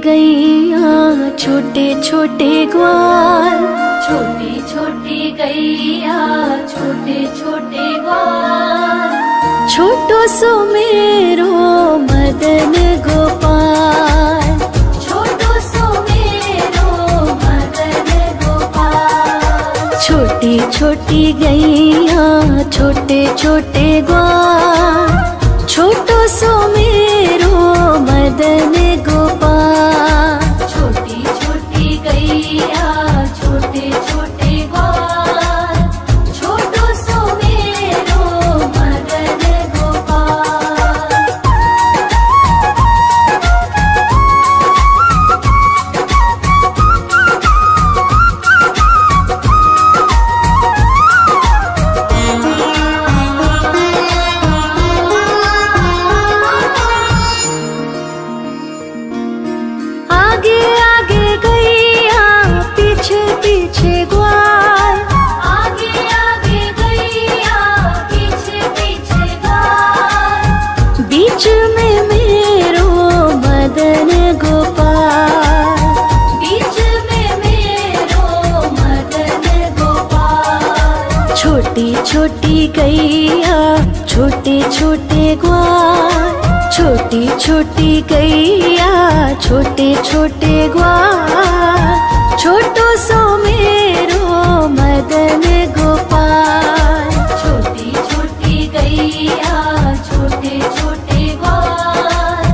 गैया छोटे छोटे ग्वाल, छोटी छोटी गैया छोटे छोटे ग्वाल, छोटो सो मेरो मदन गोपाल, छोटो सो मेरो मदन गोपाल। छोटी छोटी गैया छोटे छोटे ग्वाल, छोटो सो मेरो मदन गोपाल। छोटी छोटी गैया छोटे छोटे ग्वाल, छोटो सो मेरो मदन गोपाल। आगे आगे गैया पीछे पीछे ग्वाल, आगे आगे गैया पीछे पीछे ग्वाल, बीच में मेरो मदन गोपाल, बीच में मेरो मदन गोपाल। छोटी छोटी गैया छोटे छोटे ग्वाल, छोटी छोटी गैया छोटे छोटे ग्वाल, छोटो सो मेरो मदन गोपाल। छोटी छोटी गैया छोटे छोटे ग्वाल,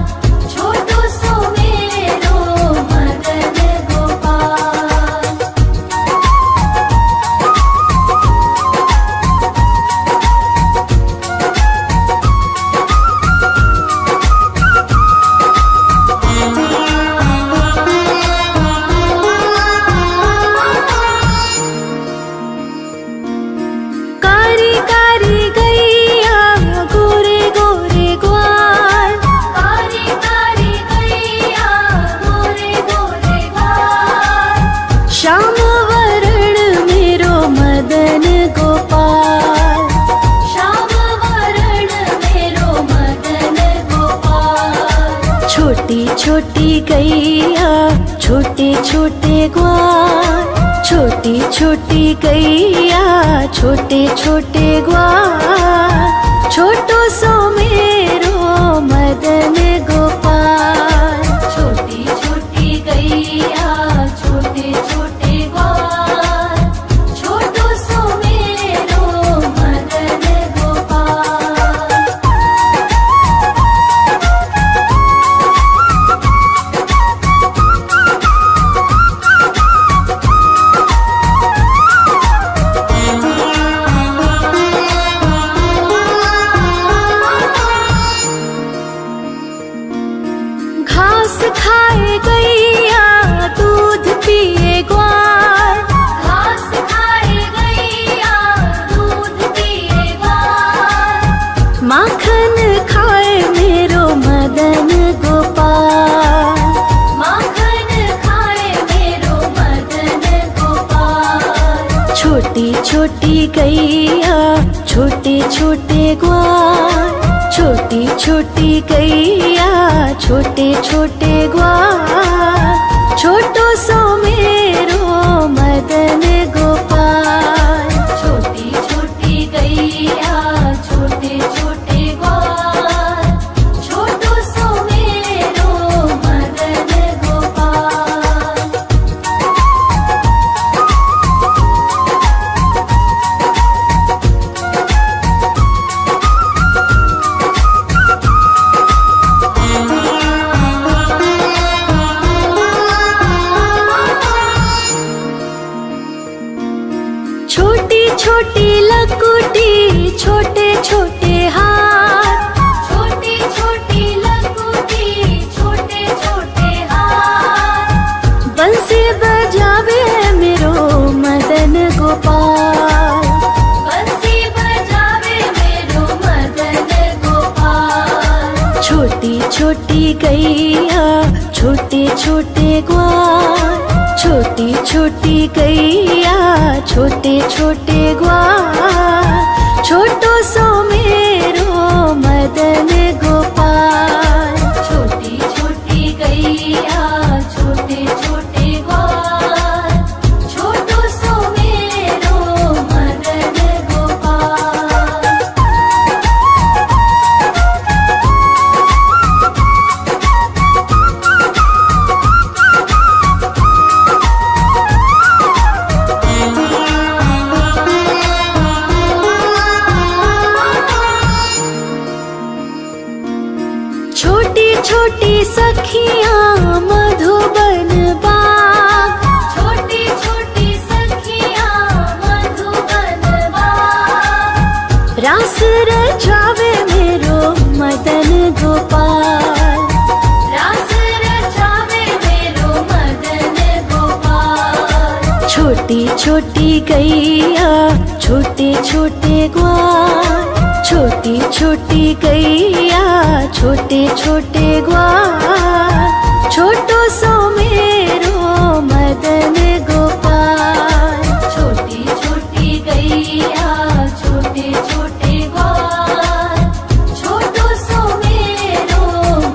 छोटो सो मेरो मदन गोपाल। कारी कारी गैया गोरे गोरे ग्वाल, कारी कारी गैया गोरे गोरे ग्वाल, श्याम वरण मेरो मदन गोपाल, श्याम वरण मेरो मदन गोपाल। छोटी छोटी गैया छोटे छोटे ग्वाल, छोटी छोटी गैया छोटे छोटे ग्वाल, छोटो सो मेरो मदन गोपाल। छोटी छोटी गैया छोटे छोटे ग्वाल, छोटो सो मेरो मदन गोपाल। घास खाए गैया दूध पिए ग्वाल, घास खाए गैया दूध पिए ग्वाल, माखन खाए मेरो मदन गोपाल, माखन खाए मेरो मदन गोपाल। छोटी छोटी गैया छोटे छोटे ग्वाल, छोटी छोटी गैया छोटे छोटे ग्वाल, छोटो सो मेरो मदन गोपाल। छोटी छोटी गैया छोटे छोटे ग्वाल, छोटो सो मेरो मदन गोपाल। छोटी छोटी लकुटी छोटे छोटे हाथ, छोटी छोटी लकुटी छोटे छोटे हाथ, बंसी बजावे मेरो मदन गोपाल, बंसी बजावे मेरो मदन गोपाल। छोटी छोटी गैया छोटे छोटे ग्वाल, छोटी छोटी गैया छोटे छोटे ग्वाल, छोटो सो मेरो मदन गोपाल। छोटी छोटी गैया सखियाँ मधुबन बाग, छोटी छोटी सखियाँ मधुबन बाग। रास रचावे मेरो मदन गोपाल, रास रचावे मेरो मदन गोपाल। छोटी छोटी गैया छोटे छोटे ग्वाल, छोटी छोटी गैया छोटे छोटे ग्वाल। छोटो सो मेरो मदन गोपाल, छोटी छोटी गैया छोटे छोटे ग्वाल। छोटो सो मेरो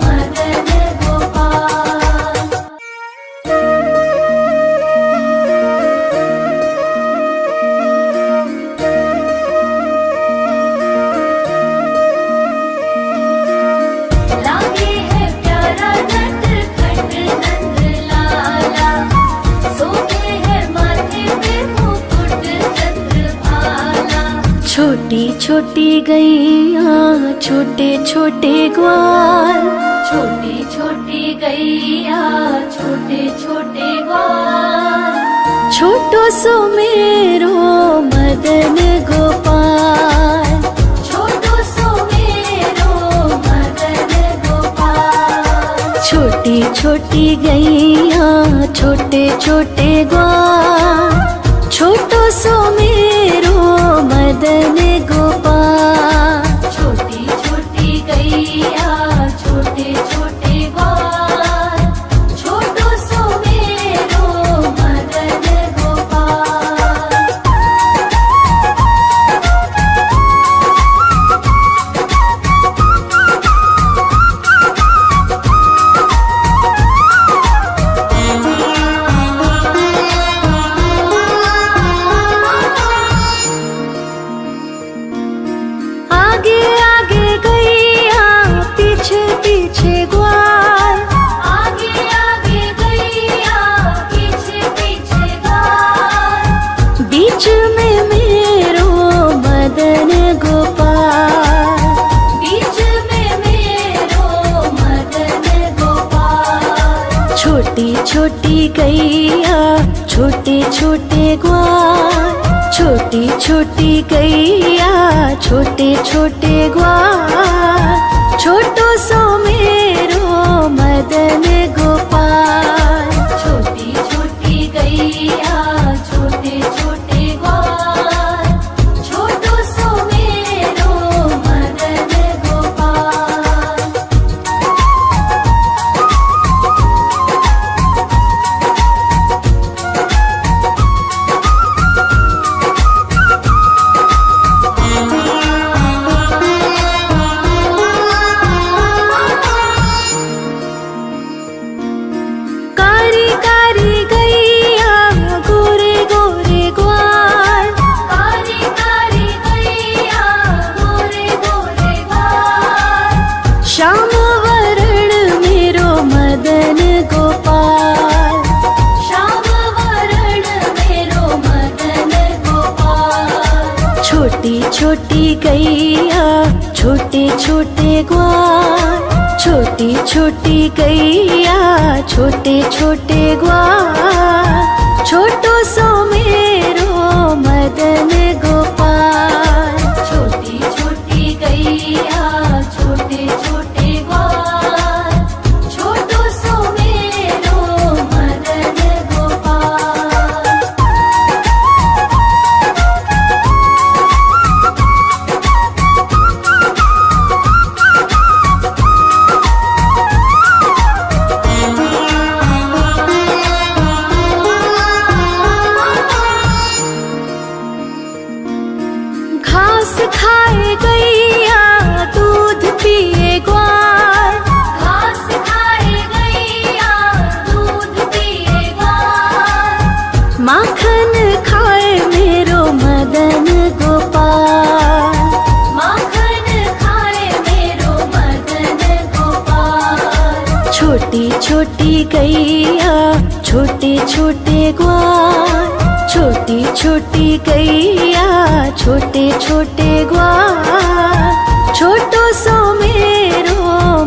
मदन गोपाल। लागे है प्यारा नटखट नंद लाला, सोते है माथे पे मुकुट चंद्रभाला। छोटी छोटी गैया छोटे छोटे ग्वाल, छोटी छोटी गैया छोटे छोटे ग्वाल। छोटो सो मेरो मदन गोपाल, छोटो सो मेरो मदन गोपाल। छोटी छोटी गैया छोटे छोटे ग्वाल, छोटो सो मेरो मदन गोपाल। छोटी छोटी गैया छोटे छोटे ग्वाल, छोटो सो मेरो मदन गोपाल। आगे आगे गैया पीछे पीछे ग्वाल, आगे आगे गैया पीछे पीछे ग्वाल। बीच में मेरो मदन गोपाल, बीच में मेरो मदन गोपाल। छोटी छोटी गैया छोटे छोटे ग्वाल, छोटी छोटी गैया छोटे छोटे ग्वाल। छोटो सो मेरो मदन गोपाल, छोटी छोटी गैया छोटे छोटे ग्वाल। छोटो सो मेरो मदन गोपाल। कारी कारी गैया गोरे गोरे ग्वाल, कारी कारी गैया गोरे गोरे ग्वाल। श्याम वरण मेरो मदन गोपाल, श्याम वरण मेरो मदन गोपाल। छोटी छोटी गैया छोटे छोटे ग्वाल, छोटी छोटी गैया छोटे छोटे ग्वाल। छोटो सो मेरो मदन गोपाल, छोटी छोटी गैया छोटे छोटे ग्वाल। छोटो सो मेरो मदन गोपाल। घास खाए गैया दूध पिए ग्वाल, घास खाए गैया दूध पिए ग्वाल। माखन खाए मेरो मदन गोपाल, माखन खाए मेरो मदन गोपाल। छोटी छोटी गैया छोटे छोटे ग्वाल, छोटी छोटी गैया छोटे छोटे ग्वाल। छोटो सो मेरो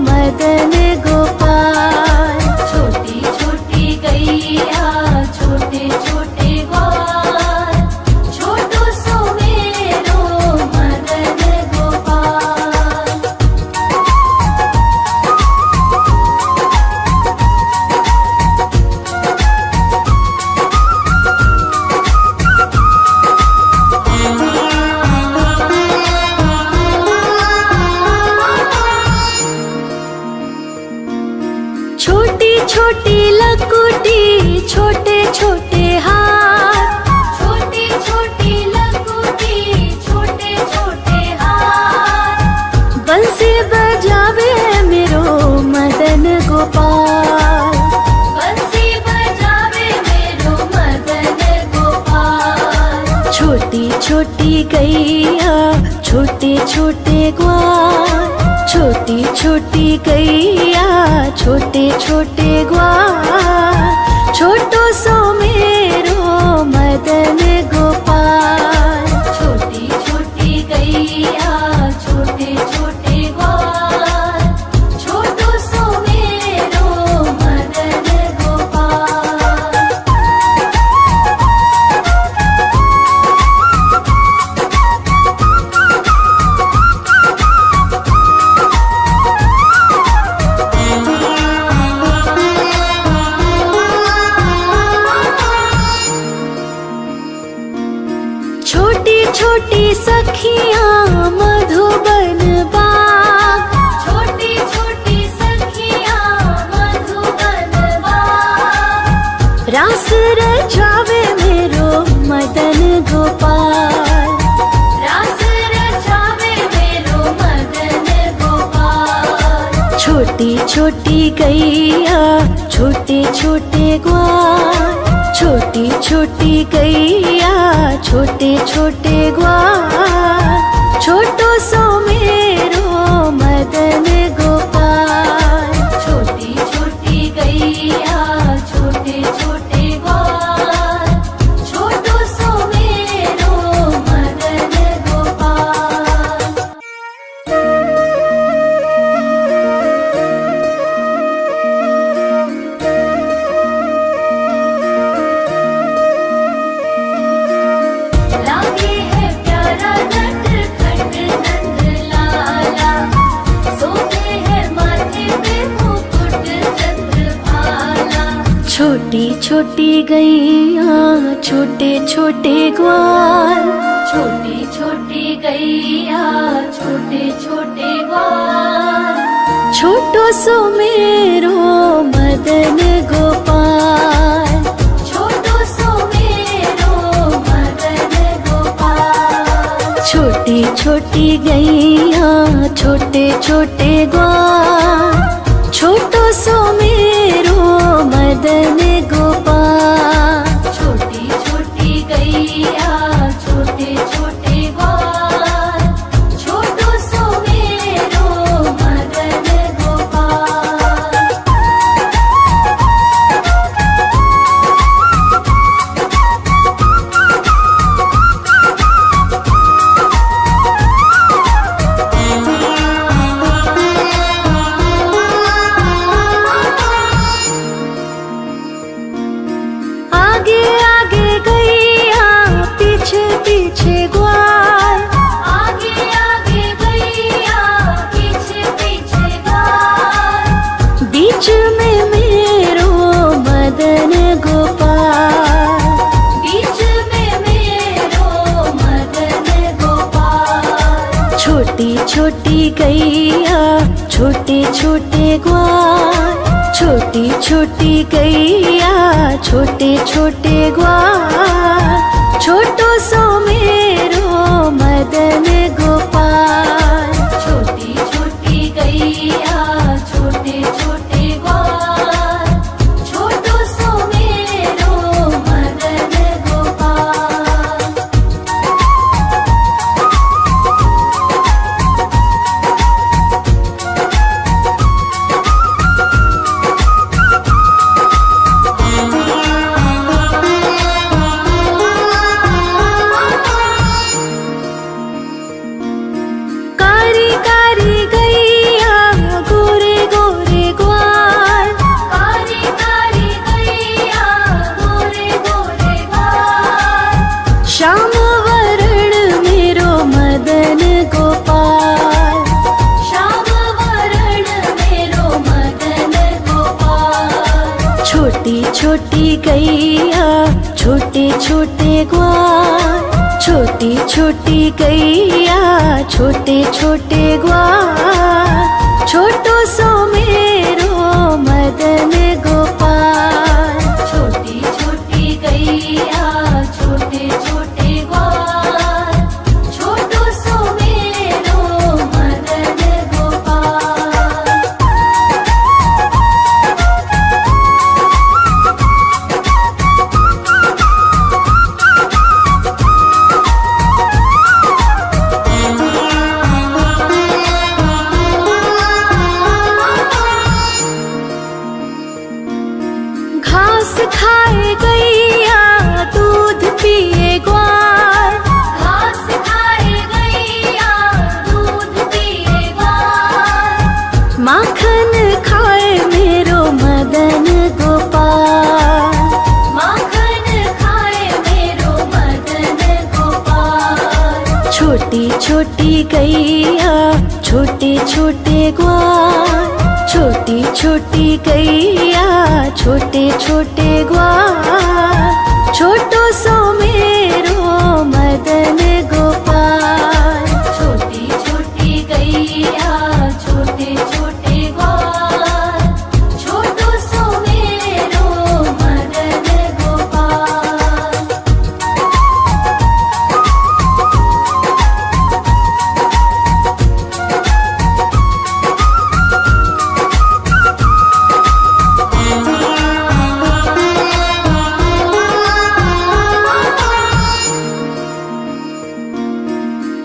मदन गोपाल। गैया छोटे छोटे ग्वाल, छोटी छोटी गैया छोटे छोटे ग्वाल, छोटो सो मेरो मदन गोपाल। छोटी छोटी गैया छोटे छोटे ग्वाल, छोटो सो मेरो मदन गोपाल। छोटी छोटी सखियां मधुबन बाग, छोटी छोटी सखियां मधुबन बाग, रास रचावे मेरो मदन गोपाल, रास रचावे मेरो मदन गोपाल। छोटी छोटी गैया छोटे छोटे ग्वाल, छोटी छोटी गैया छोटे छोटे ग्वाल, छोटो सो मेरो मदन गोपाल। छोटी छोटी गैया छोटे छोटे ग्वाल, छोटो सो मेरो मदन गोपाल। लागे है प्यारा नटखट नंद लाला, सोते है माथे पे मुकुट चंद्रभाला। छोटी छोटी गैया छोटे छोटे ग्वाल, छोटी छोटी गैया छोटे छोटे ग्वाल, छोटो सो मेरो मदन गोपाल। छोटो सो मेरो मदन गोपाल। छोटी छोटी गैया छोटे छोटे ग्वाल, छोटो सो मेरो मदन गोपाल। छोटी छोटी गैया छोटे छोटे ग्वाल, छोटो सो मेरो मदन गोपाल। आगे आगे गैया पीछे पीछे ग्वाल, आगे आगे गैया पीछे पीछे ग्वाल, बीच में मेरो मदन गोपाल, बीच में मेरो मदन गोपाल। छोटी छोटी गैया छोटे छोटे ग्वाल, छोटी छोटी गैया छोटे छोटे ग्वाल, छोटो सो मेरो मदन गोपाल। छोटी छोटी गैया छोटे छोटे ग्वाल, छोटो सो मेरो मदन गोपाल। कारी कारी गैया गोरे गोरे ग्वाल, कारी कारी गैया गोरे गोरे ग्वाल, श्याम वरण मेरो मदन गोपाल, श्याम वरण मेरो मदन गोपाल। छोटी छोटी गैया छोटे छोटे ग्वाल, छोटी छोटी गैया छोटे छोटे ग्वाल, छोटो सो मेरो मदन गोपाल। छोटी छोटी गैया छोटे छोटे ग्वाल, छोटो सो मेरो मदन गोपाल। छोटी छोटी गैया छोटे छोटे ग्वाल, छोटी छोटी गैया छोटे छोटे ग्वाल, छोटो सो मेरो मदन गोपाल। छोटी छोटी गैया छोटे छोटे ग्वाल, छोटो सो मेरो मदन गोपाल।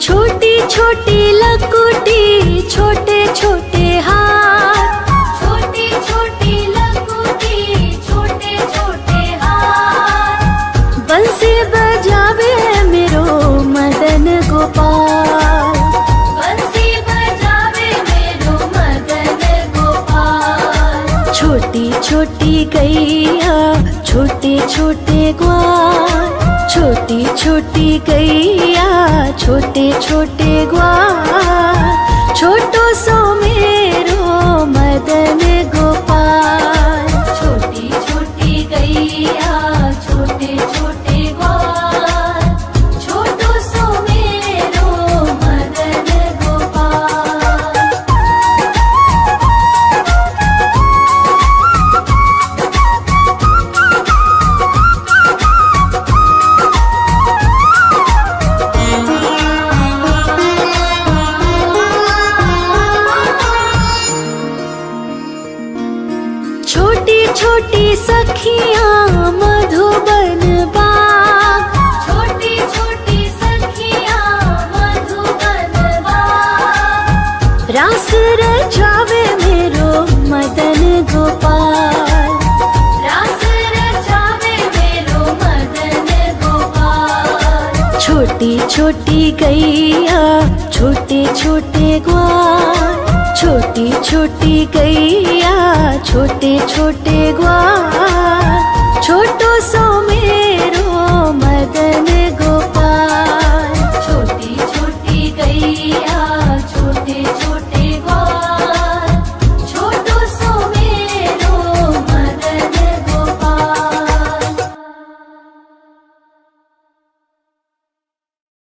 छोटी छोटी लकुटी छोटे छोटे हाथ, छोटी छोटी लकुटी छोटे छोटे हाथ, बंसी बजावे मेरो मदन गोपाल, बंसी बजावे मेरो मदन गोपाल। छोटी छोटी गैया छोटे छोटे ग्वाल, छोटी छोटी गैया छोटे छोटे ग्वाल, छोटो सो मेरो मदन गोपाल। छोटी छोटी गैया छोटे छोटे ग्वाल, छोटो सो मेरो मदन गोपाल। छोटी छोटी सखियाँ मधुबन बाग, छोटी छोटी सखियाँ मधुबन बाग, रास रचावे मेरो मदन गोपाल, रास रचावे मेरो मदन गोपाल। छोटी छोटी गैया छोटे छोटे ग्वाल, छोटी छोटी गैया छोटे छोटे ग्वाल, छोटो सो मेरो मदन